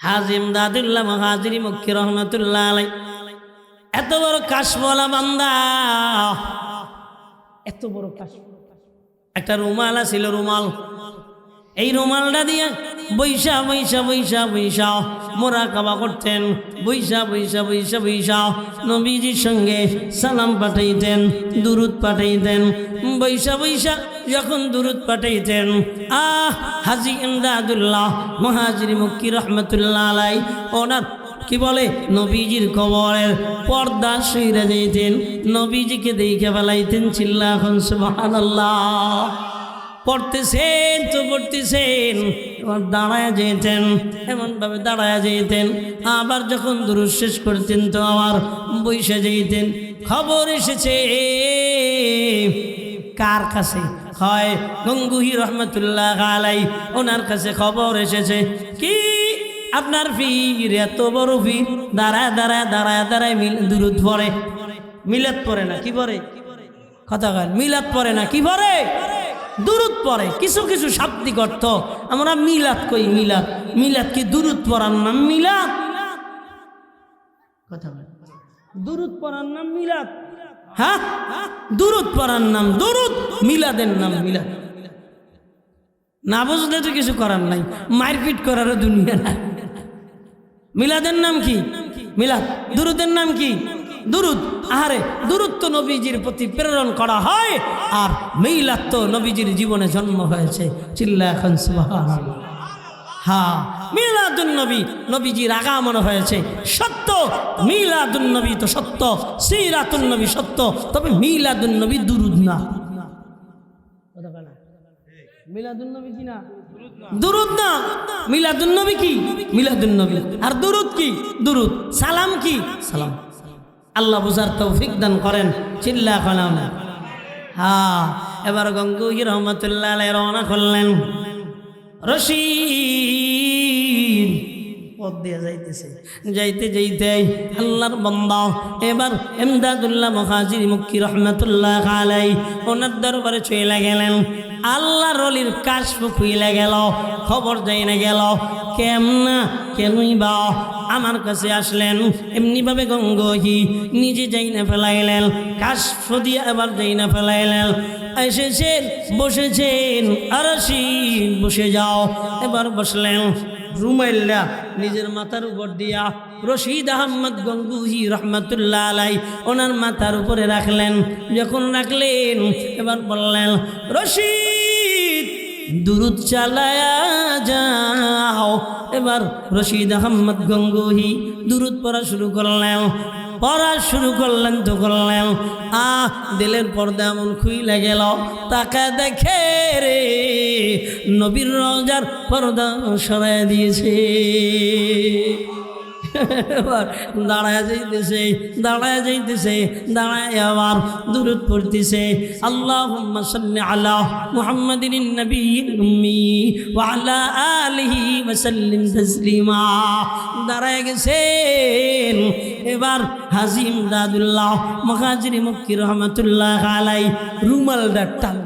হাজি ইমদাদুল্লাহ মুহাজিরি মক্কি রহমাতুল্লাহ আলাইহি এত বড় কাশওয়ালা বান্দা, এত বড় কাশ। একটা রুমাল ছিল, রুমাল, এই রুমালটা দিয়ে বৈশা বৈশা বৈশা বৈশা মোরাকাবা করতেন। বৈশা বৈশা বৈশা বৈশা নবীজির সঙ্গে সালাম পাঠাইতেন, দুরুদ পাঠাইতেন। বৈশা বৈশা যখন দুরুদ পাঠাইতেন, হাজি ইমদাদুল্লাহ মুহাজিরি মক্কি রহমাতুল্লাহ আলাইহি ওনার কি বলে নবীজির কবরের পর্দা সইরা যেতেন, নবীজিকে দেখে ফেলাইতেন। চিল্লা এখন সুবহানাল্লাহ। পড়তেছেন তো পড়তেছেন, এবার দাঁড়ায় যেতেন, এমনভাবে দাঁড়ায় যেতেন। আবার যখন দুরূদ শেষ করতেন তো আবার বইসে যেতেন। খবর এসেছে কার কাছে? হয় গঙ্গুহি রহমতুল্লাহ আলাইহি ওনার কাছে খবর এসেছে কি আপনার পীর, এত বড় পীর, দাঁড়ায় দাঁড়ায় দাঁড়ায় দাঁড়ায় দুরূদ পড়ে। মিলাদ পড়ে না, কি পড়ে? কথা কয়, মিলাদ পড়ে না, কি পড়ে? দুরুদ পড়ে। কিছু কিছু শাব্দিক অর্থ আমরা মিলাদ কই। মিলাদ, মিলাদ কি দুরুদ পড়ার নাম? মিলাদ কথা বলে, দুরুদ পড়ার নাম মিলাদ? হ্যাঁ, দুরুদ পড়ার নাম দুরুদ, মিলাদের নাম মিলাদ। না বুঝলে তো কিছু করার নাই, মারপিট করারও দুনিয়া নাই। মিলাদের নাম কি? মিলাদ। দুরুদের নাম কি? দুরুদ। আরে দুরুদ তো নবীজির প্রতি প্রেরণ করা হয়, আর মিলাদ তো নবীজির জীবনে জন্ম হয়েছে। চিল্লা এখন সুবহানাল্লাহ। হ্যাঁ, মিলাদুন নবী, নবীজির আগমন হয়েছে সত্য। মিলাদুন নবী তো সত্য, সিরাতুন নবী সত্য, তবে মিলাদুন নবী দুরুদ না। মিলাদুন নবী কি না? দুরুদ না। মিলাদুন নবী কি? মিলাদুন নবী। আর দুরুদ কি? দুরুদ। সালাম কি? সালাম। আল্লাহ বুঝার তৌফিক দান করেন। চিল্লা কলাম। হ্যাঁ, এবার গঙ্গুহি রহমতুল্লাহ আলাইহি রওনা করলেন। রশিদ পথ দিয়ে যাইতেছে, যাইতে যাইতে আল্লাহর বান্দা এবার ইমদাদুল্লাহ মুহাজিরি মক্কি রহমতুল্লাহ আলাইহি ওনার দরবারে চলে গেলেন। আল্লাহর ওলির কাশফ খুইলা গেল, খবর যাই না গেল। কেমনা কেনই বা আমার কাছে আসলেন? এমনিভাবে গঙ্গুহি নিজে যাই না ফেলাইলেন, কাশফ দিয়ে এবার যাই না ফেলাইলেন। এসেছেন, বসেছেন, রশিদ বসে যাও। এবার বসলেন, রুমাইল্লা নিজের মাথার উপর দিয়া রশিদ আহমদ গঙ্গুহি রহমতুল্লাহ আলাইহি ওনার মাথার উপরে রাখলেন। যখন রাখলেন এবার বললেন, রশিদ দুরুদ চালায়া যাও। এবার রশিদ আহমদ গঙ্গুহি দুরুদ পড়া শুরু করলেন। পড়া শুরু করলেন তো করলেন, দিলের পর্দা এমন খুইলা গেল। তাকে দেখে রে নবীর রওজার পর্দা সরাই দিয়েছে। এবার দাঁড়ায় যাইতেছে, দাঁড়ায় যাইতেছে, দাঁড়ায় আবার দুরূদ পড়তেছে। আল্লাহুম্মা সাল্লি আলা মুহাম্মাদিন নবিয়্যিল উম্মি ওয়া আলা আলিহি ওয়া সাল্লিম তাসলিমা। দাঁড়ায় গেছেন। এবার হাজি ইমদাদুল্লাহ মুহাজিরি মক্কি রহমাতুল্লাহ আলাইহি রুমালটা টান,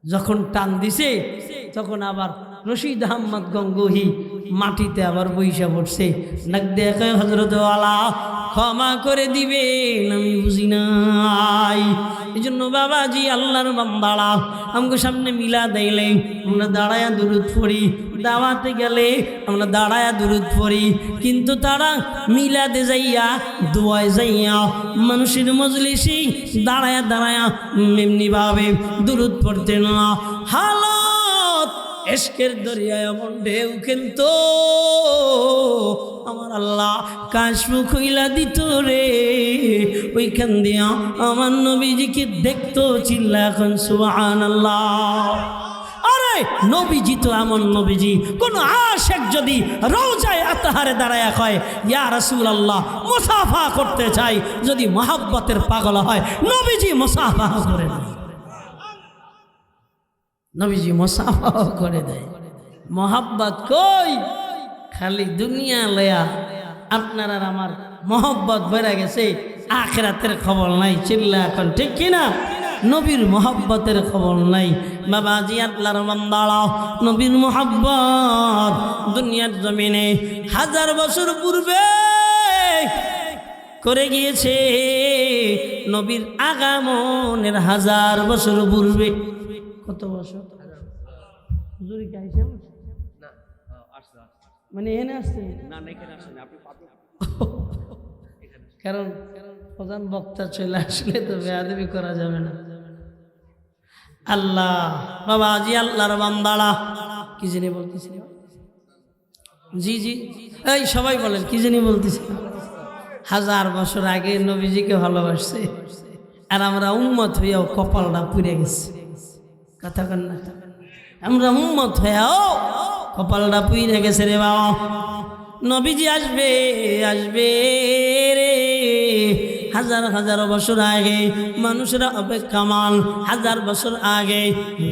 যখন টান দিছে তখন আবার রশিদ আহমদ গঙ্গুহি মাটিতে আবার বইসা পড়ছে। নাক দেখে হযরত ওয়ালা ক্ষমা করে দিবেন, আমি বুঝি নাই। এই জন্য বাবাজি আল্লাহর বান্দারা আমাকে সামনে মিলা দেইলে আমরা দাঁড়ায়া দুরুদ পড়ি, দাওয়াতে গেলে আমরা দাঁড়ায়া দুরুদ পড়ি, কিন্তু তারা মিলাদে যাইয়া দোয়ায় যাইয়া মানুষের মজলিসে দাঁড়ায়া দাঁড়ায়া এমনি ভাবে দুরুদ পড়তে না। হালত এশকের দরিয়ায় এমন ঢেউ কিন্তু আমার আল্লাহ কাশফ খুইলা দিত রে, ওইখান দিয়া আমার নবীজিকে দেখতো। চিল্লা এখন সুবহানাল্লাহ। আরে নবীজি তো এমন নবীজি, কোন আশিক যদি রওজায়ে আতহারে দাঁড়ায়া কয় ইয়া রাসূলুল্লাহ মুসাফা করতে চাই, যদি মহব্বতের পাগল হয় নবীজি মুসাফা করে দেয়, নবীজি মুসাফা করে দেয়। মহব্বত কই? খালি দুনিয়া লয়া আপনার আর আমার মহব্বত বেড়ে গেছে, আখিরাতের খবর নাই। চিল্লা এখন ঠিক কিনা? নবীর মোহাব্বতের খবর নাই। বাবাজি আল্লাহর বান্দারা, নবীর মোহাব্বত দুনিয়ার জমিনে 1000 বছর পূর্বে করে গিয়েছে, নবীর আগমনের 1000 বছর পূর্বে। কত বছর? হুজুরি কি আইছে? না, আসছে। মানে এখানে আসছে না? না, এখানে আসেনি। আপনি পাবেন কারণ প্রধান বক্তা চলে আসলে তো বেয়াদবি করা যাবে না। আল্লাহ বাবাজি আল্লাহর বান্দারা, কি জানি বলতেছিল? জি জি, এই সবাই বলেন কি জানি বলতেছিল? 1000 বছর আগে নবীজিকে ভালোবাসছে, আর আমরা উম্মত হইয়াও কপালটা পুড়ে গেছে। কথা কন না? আমরা উম্মত হইয়াও কপালটা পুড়ে গেছে রে বাবা। নবীজি আসবে আসবে রে, 1000 বছর আগে মানুষরা অপেক্ষামান, 1000 বছর আগে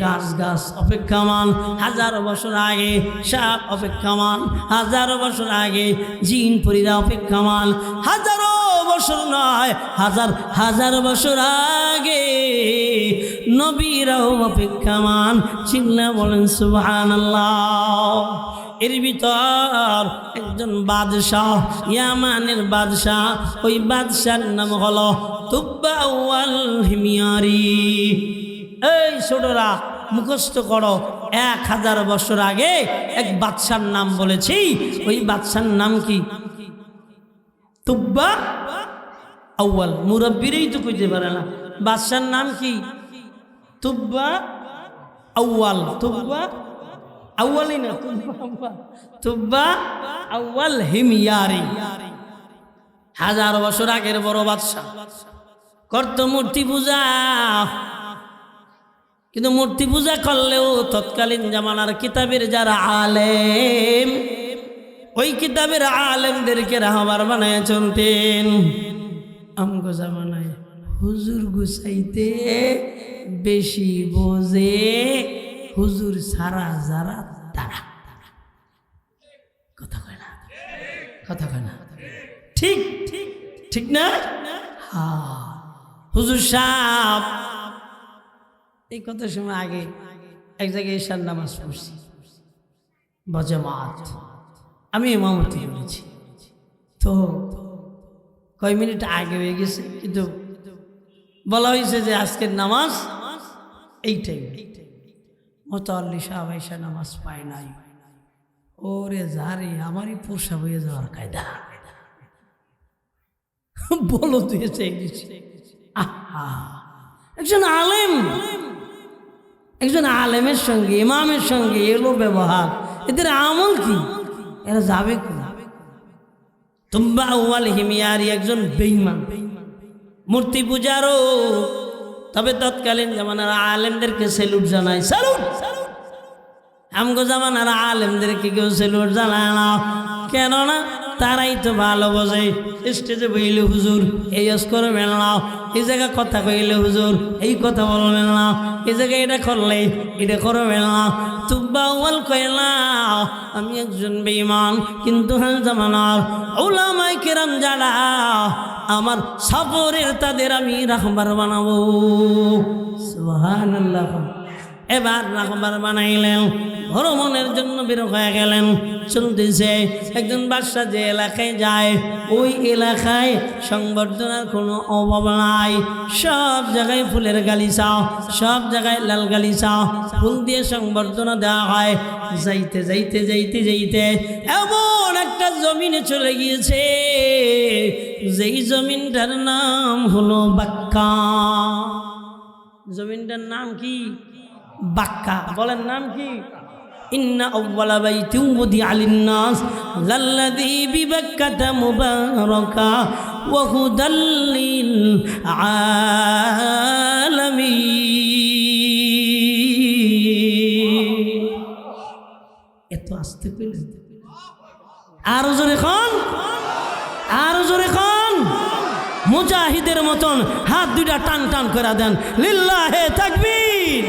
গাছ গাছ অপেক্ষামান, 1000 বছর আগে সাপ অপেক্ষামান, 1000 বছর আগে জিন পরীরা অপেক্ষামান, 1000 বছর নয়, 1000 বছর আগে নবীরাও অপেক্ষামান। চিল্লা বলেন সুবহানাল্লাহ। এর ভিতর একজন বাদশাহ, ইয়ামানের বাদশাহ, ওই বাদশার নাম হলো তুব্বা আউয়াল হিমিয়ারি। এই ছোটরা মুখস্থ করো, 1000 বছর আগে এক বাদশার নাম বলেছি, ওই বাদশার নাম কি? তুব্বা আউয়াল। মুরব্বিরই তো কইতে পারে না বাদশার নাম কি? তুব্বা আউয়াল। তুব্বা আউয়ালি না, তুব্বা আউয়াল হিমিয়ারি। 1000 বছর আগের বড় বাদশা, করত মূর্তি পূজা। কিন্তু মূর্তি পূজা করলেও তৎকালীন জামানার কিতাবের যারা আলেম, ওই কিতাবের আলেমদেরকে রাহবার বানায় চলতেন। আমগো জামানায় হুজুর গুছাইতে বেশি বোঝে হুজুর সারা যারা তারা। কথা কয় না? কথা কয় না? ঠিক ঠিক ঠিক না? হ্যাঁ, হুজুর সাহেব এই কত সময় আগে এক জায়গায় ঈশার নামাজ পড়ছি বজামাত, আমি ইমামতি করেছি। তো কয় মিনিট আগে হয়ে গেছে, কিন্তু বলা হয়েছে যে আজকের নামাজ এই টাইম। মোতাল্লি সাহেব ঈশা নামাজ পায় নাই। ওরে যারে আমারই পোষা হয়ে যাওয়ার কায়দা বলো দিয়েছে। একজন আলেম, একজন আলেমের সঙ্গে ইমামের সঙ্গে এলো ব্যবহার, এদের আমল কি? এরা যাবে কোন? তুব্বা আউয়াল হিমিয়ারি একজন বেঈমান, মূর্তি পূজারও। তবে তৎকালীন জামানার আলেমদেরকে সেলুট জানায়, স্যালুট। আমগো জামানার আলেমদেরকে কেউ সেলুট জানায় না, কেননা তারাই তো ভালো বোঝে। স্টেজে বইলে হুজুর এই করবেন না, এই জায়গায় কথা কইলে হুজুর এই কথা বলবেন না, এই জায়গায় এটা করলে এটা করবেন না। তুব্বা আউয়াল কইলা আমি একজন বেঈমান, কিন্তু হাল জামানার উলামায়ে কেরাম যারা আমার সফরের তাদের আমি রাহবার বানাবো। সুবহানাল্লাহ। এবার রাহবার বানাইলেন, ভ্রমণের জন্য বের হয়ে গেলেন। চলতেছে, একজন বাদশা যে এলাকায় যায় ওই এলাকায় সংবর্ধনার কোনো অভাব নাই। সব জায়গায় ফুলের গালিচা, সব জায়গায় লাল গালিচা, ফুল দিয়ে সংবর্ধনা দেওয়া হয়। যাইতে যাইতে যাইতে যাইতে এমন একটা জমিনে চলে গিয়েছে, যেই জমিনটার নাম হলো বাক্কা। জমিনটার নাম কি? বাক্কা। বলেন নাম কি? ইন্না আউওয়ালা বাইতিন উদিআ লিন-নাস লাল্লাযী বিবাক্কাতা মুবারাকা ওয়া হুদাল লিল আলামিন। এত আস্তে কইলেন, আরো জোরে কোন, আরো জোরে কোন। মুজাহিদের মতন হাত দুইটা টান টান করে দেন, লিল্লাহে তাকবীর।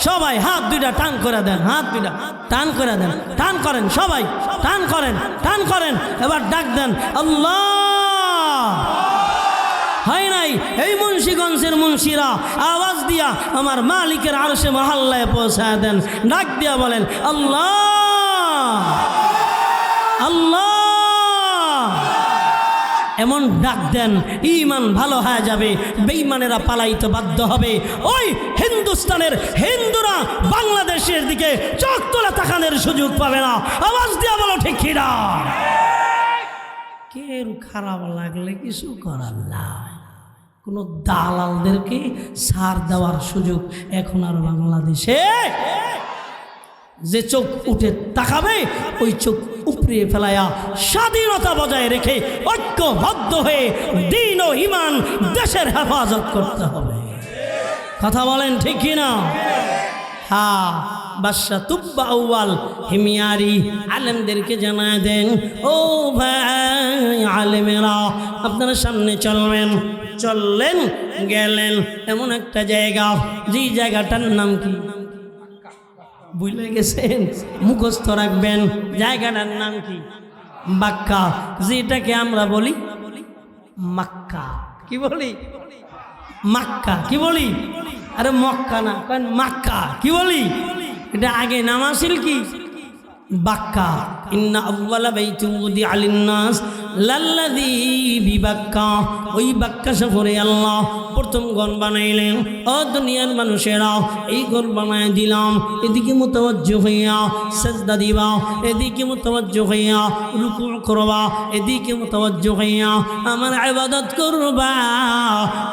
সবাই হাত দুইটা টান করে দেন, হাত দুইটা টান করে দেন, টান করেন, সবাই টান করেন, টান করেন। এবার ডাক দেন আল্লাহ হয় নাই। এই মুন্সিগঞ্জের মুন্সিরা আওয়াজ দিয়া আমার মালিকের আরশে মহল্লায় পৌঁছায় দেন, ডাক দিয়া বলেন আল্লাহ আল্লাহ। এমন ডাক দেন ঈমান ভালো হয়ে যাবে, বেঈমানেরা পালাইতে বাধ্য হবে। ওই হিন্দুস্তানের হিন্দুরা বাংলাদেশের দিকে চোখ তোলা তাকানোর সুযোগ পাবে না। আওয়াজ দিয়া বলো ঠিক কি না? কেউ খারাপ লাগলে কিছু করার নাই। কোনো দালালদেরকে ছাড় দেওয়ার সুযোগ এখন আর বাংলাদেশে। যে চোখ উঠে তাকাবে ওই চোখ উপরে ফেলায়া স্বাধীনতা বজায় রেখে ঐক্যবদ্ধ হয়ে দ্বীন ও ঈমান দেশের হেফাজত করতে হবে। কথা বলেন ঠিক কিনা? হ্যাঁ, বাদশা তুব্বা আউয়াল হিমিয়ারি আলেমদেরকে জানায় দেন, ও ভাই আলেমেরা আপনারা সামনে চলবেন। চললেন, গেলেন এমন একটা জায়গা, যেই জায়গাটার নাম কি বুঝলে গেছেন? মুখস্থ রাখবেন। জায়গাটার নাম কি? বাক্কা, যেটাকে আমরা বলি মাক্কা। কি বলি? মাক্কা। কি বলি? আরে মক্কা না, কারণ মাক্কা। কি বলি? এটা আগে নাম আসিল কি? বাক্কা। ইন্না আউয়ালা বাইতিন উদিআ লিন-নাস লাল্লাযী বিবাক্কা। ওই বাক্কা শহরে আল্লাহ প্রথম ঘর বানাইলেন। ও দুনিয়ার মানুষেরা, এই ঘর বানায় দিলাম, এদিকে মুতাওয়াজ্জিহ হইয়া সিজদা দিবা, এদিকে মুতাওয়াজ্জিহ হইয়া রুকু করবা, এদিকে মুতাওয়াজ্জিহ হইয়া আমার ইবাদত করবা।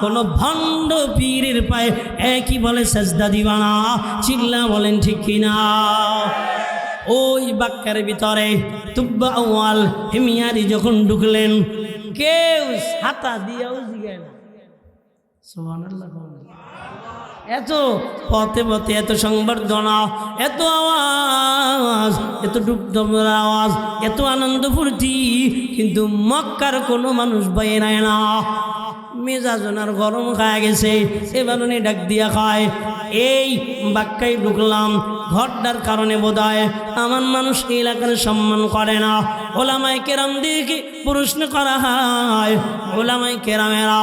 কোন ভণ্ড পীরের পায়ে একই বলে সিজদা দিবা না। চিল্লা বলেন ঠিক কিনা? ওই বাক্কার ভিতরে তুব্বা আউয়াল হিমিয়ারি যখন ঢুকলেন, কেউ হাতা দিয়াও জিগায় না। সুবহানাল্লাহ। এত পথে পথে এত সংবর্ধনা, এত আওয়াজ, এত ডুবডুবের আওয়াজ, এত আনন্দ ফুর্তি, কিন্তু মক্কার কোনো মানুষ বয়ে নেয় না। মেজাজ ওনার গরম খায় গেছে। এবার উনি ডাক দিয়া খায়, এই বাক্কায় ঢুকলাম, ঘরটার কারণে বোধহয় আমার মানুষ এলাকার সম্মান করে না। ওলামায়ে কেরাম দিকে প্রশ্ন করা হয়, ওলামায়ে কেরামেরা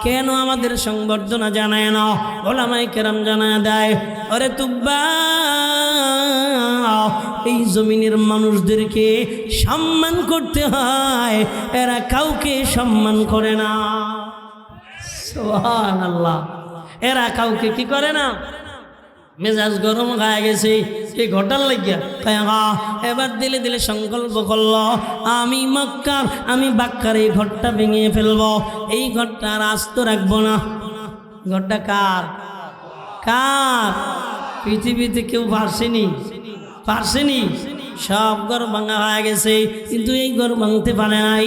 কেন আমাদের সংবর্ধনা জানায় না? ওলামায়ে কেরাম জানায় দেয়, আরে তুব্বা, এই জমিনের মানুষদেরকে সম্মান করতে হয়, এরা কাউকে সম্মান করে না। সুবহানাল্লাহ। এরা কাউকে কি করে না? মেজাজ গরম গায়ে গেছে এই ঘটার লাগিয়া। এবার দিলে দিলে সংকল্প করল, আমি মক্কার, আমি বাক্কার এই ঘরটা ভেঙে ফেলবো, এই ঘরটা আর আস্ত রাখবো না। ঘরটা কার? কার? পৃথিবীতে কেউ পারছেনি। সব ঘর ভাঙা হয়ে গেছে, কিন্তু এই ঘর ভাঙতে পারে নাই।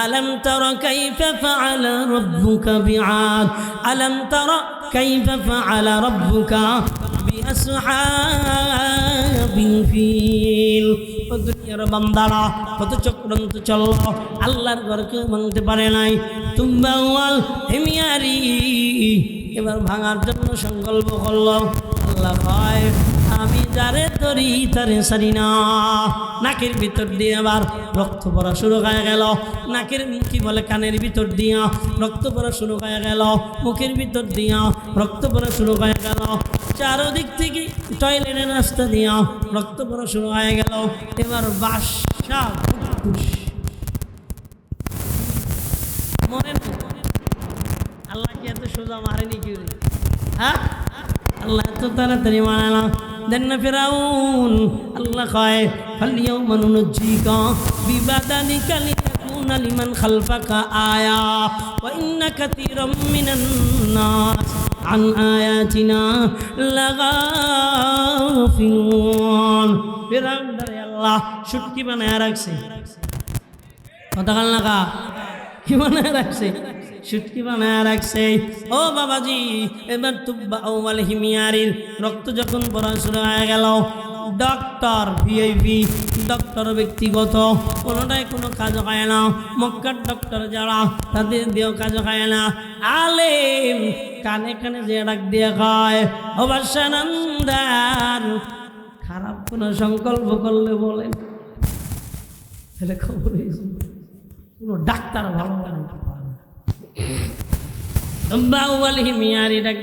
আলম তারা কাইফা ফাআলা রাব্বুকা বিআদ, আলম তারা কাইফা ফাআলা রাব্বুকা বিআসহাবিল ফিল। ও দুনিয়ার বান্দারা, কত চক্রান্ত চলল, আল্লাহর ঘরকে ভাঙতে পারে নাই। তুব্বা আউয়াল হিমিয়ারি এবার ভাঙার জন্য সংকল্প করল। আল্লাহ কয়, আমি যারে ধরি তারে সারি না। নাকের ভিতর দিয়ে আবার রক্ত পড়া শুরু হয়ে গেল। নাকের কি বলে, কানের ভিতর দিয়া রক্ত পড়া শুরু হয়ে গেল, মুখের ভিতর দিয়া রক্ত পড়া শুরু হয়ে গেল, চারদিক থেকে টয়লেটের রাস্তা দিয়া রক্ত পড়া শুরু হয়ে গেল। এবার বাদশা মনে আল্লাহ কি এত সোজা মারেনি কি? হ্যাঁ, আল্লাহ এত তাড়াতাড়ি মানে না। দেন না ফিরাউন। আল্লাহ কয়, ফালইয়াউমা নুনজ্জিকা বিবাদানিকা লিতাকুনা লিমান খালফাকা আয়া ওয়া ইন্না কাসীরাম মিনান নাস আন আয়াতিনা লাগাফিলুন। ফিরাউন ধরে আল্লাহ শুটকি বানায় রাখছে। কথা কাল না কি বানায় রাখছে? শুটকি বানায় রাখছে। ও বাবাজি, এবার তুব্বা আউয়াল হিমিয়ারির রক্ত যখন পড়া শুরু হয়ে গেল, ডক্টর ভিআইপি, ডক্টর ব্যক্তিগত, কোনোটাই কোনো কাজ হয় না। মক্কার ডক্টর যারা, তাদের দিয়েও কাজ হয় না। আলেম কানে কানে যে ডাক দিয়ে খায়, ও বাদশাহ, খারাপ কোনো সংকল্প করলে বলেন, তাহলে খবর কোনো ডাক্তার ভালো লাগে। বাউল হিমিয়ারি ডাক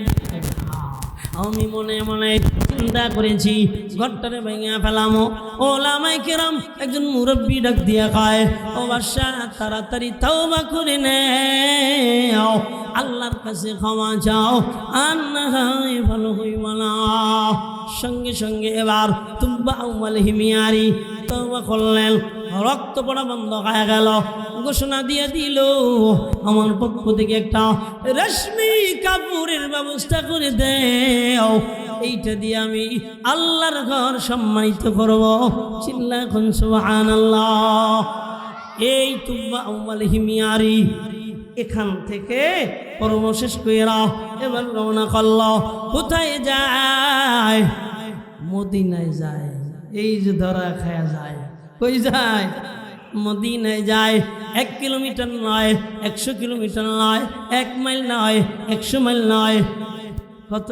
আমি মনে মনে চিন্তা করেছি ঘরটারে ভেঙে ফেলামো। ওলামায়ে কেরাম একজন মুরব্বী ডাক দিয়া কয়, ও বাদশা তাড়াতাড়ি তওবা করে নেও, আল্লাহর কাছে ক্ষমা চাও, আর না হয় ভালো হইব না। সঙ্গে সঙ্গে এবার তুব্বাউল হিমিয়ারি তওবা করলেন, রক্ত পড়া বন্ধ হয়ে গেল। ঘোষণা দিয়ে দিল, আমার পক্ষ থেকে একটা রেশমি কাপড়ের ব্যবস্থা করে দেও, এইটা দিয়ে আমি আল্লাহর ঘর সম্মানিত করব। চিল্লা এখন সুবহানাল্লাহ। এই তুব্বাউল হিমিয়ারি এখান থেকে কর্ম শেষ কইরা এবার রওনা করল। কোথায় যায়? মদিনায় যায়। এই যে ধরা খায়া যায়, কই যায়? মদিনায় যায়। 1 কিলোমিটার নয়, 100 কিলোমিটার নয়, 1 মাইল নয়, 100 মাইল নয়, কত?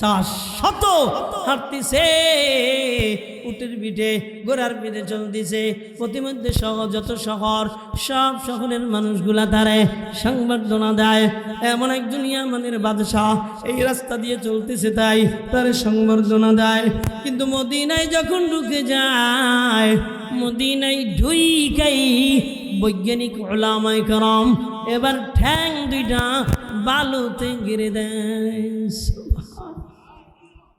450 হাঁটতেছে, উটের পিঠে ঘোড়ার পিঠে চলতেছে। প্রতিমধ্যে যত শহর, সব শহরের মানুষগুলা তারে সংবর্ধনা দেয়। এমন একজন ইয়ামানের বাদশাহ এই রাস্তা দিয়ে চলতেছে, তাই তারে সংবর্ধনা দেয়। কিন্তু মদিনায় যখন ঢুকে যায়, মদিনায় ঢুইকাই বৈজ্ঞানিক উলামায়ে কেরাম এবার ঠ্যাং দুইটা বালুতে গিরে দেয়।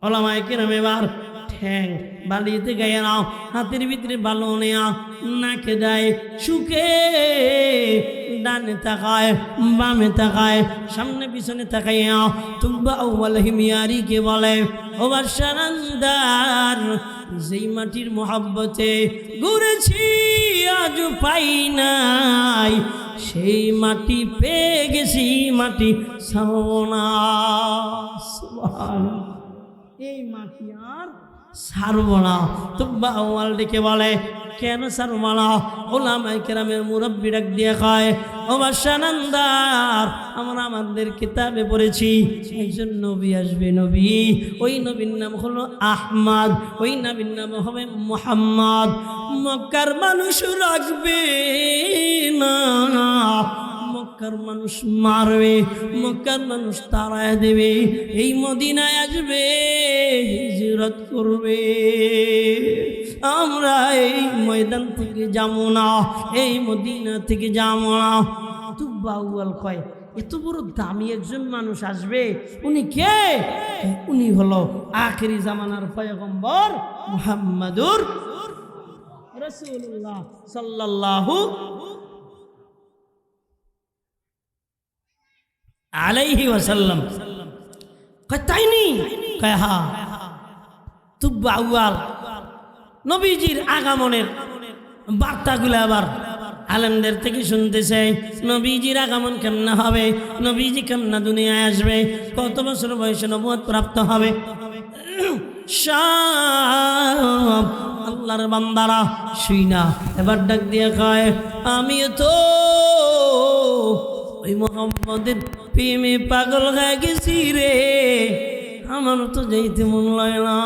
ওলামায়ে কেরাম এবার ঠ্যাং বালিতে গায়ে নাও, হাতের ভিতরে বালু নেয়া, নাকে দেয়, শুকে ডানে তাকায়, বামে তাকায়, সামনে পিছনে তাকাইয়া তুব্বাউল হিমিয়ারিকে বলে, ও বাদশাহ, যেই মাটির মোহাব্বতে ঘুরেছি আজ পাই নাই, সেই মাটি পেয়ে গেছি, মাটি ছাড়বনা। এই মাটি আর ছাড়ব না। তুব্বাউল ডেকে বলে, কেন ছাড়ব না? ওলামায়ে কেরামের মুরব্বী ডাক দিয়ে কয়, ও বাদশাহ, আমরা আমাদের কিতাবে পড়েছি একজন নবী আসবে, নবী, ওই নবীর নাম হলো আহমদ, ওই নবীর নাম হবে মুহাম্মদ। মক্কার মানুষ রাখবে না, মক্কার মানুষ মারবে, মক্কার মানুষ তাড়ায় দেবে, এই মদিনায় আসবে, হিজরত করবে। আমরা এই ময়দান থেকে যাবো না, এই মদিনা থেকে যাবো না। তুব্বাউল কয়, এত বড় দামি একজন মানুষ আসবে, উনি কে? উনি হলো আখিরি জামানার পয়গম্বর মুহাম্মাদুর রাসূলুল্লাহ সাল্লাল্লাহু আলাইহি ওয়াসাল্লাম। কয় তাই নি? কয় হ্যাঁ। তুব্বাউল নবীজির আগমনের বার্তাগুলো আবার আলেমদের থেকে শুনতেছে। নবীজির আগমন কেমন হবে, নবীজি কেমন দুনিয়ায় আসবে, কত বছর বয়সে নবুয়ত প্রাপ্ত হবে, সব আল্লাহর বান্দারা শুই না এবার ডাক দিয়ে কয়, আমিও তো ওই মুহাম্মদের প্রেমে পাগল হয়ে গেছি রে, আমার তো যাইতে মন লয় না।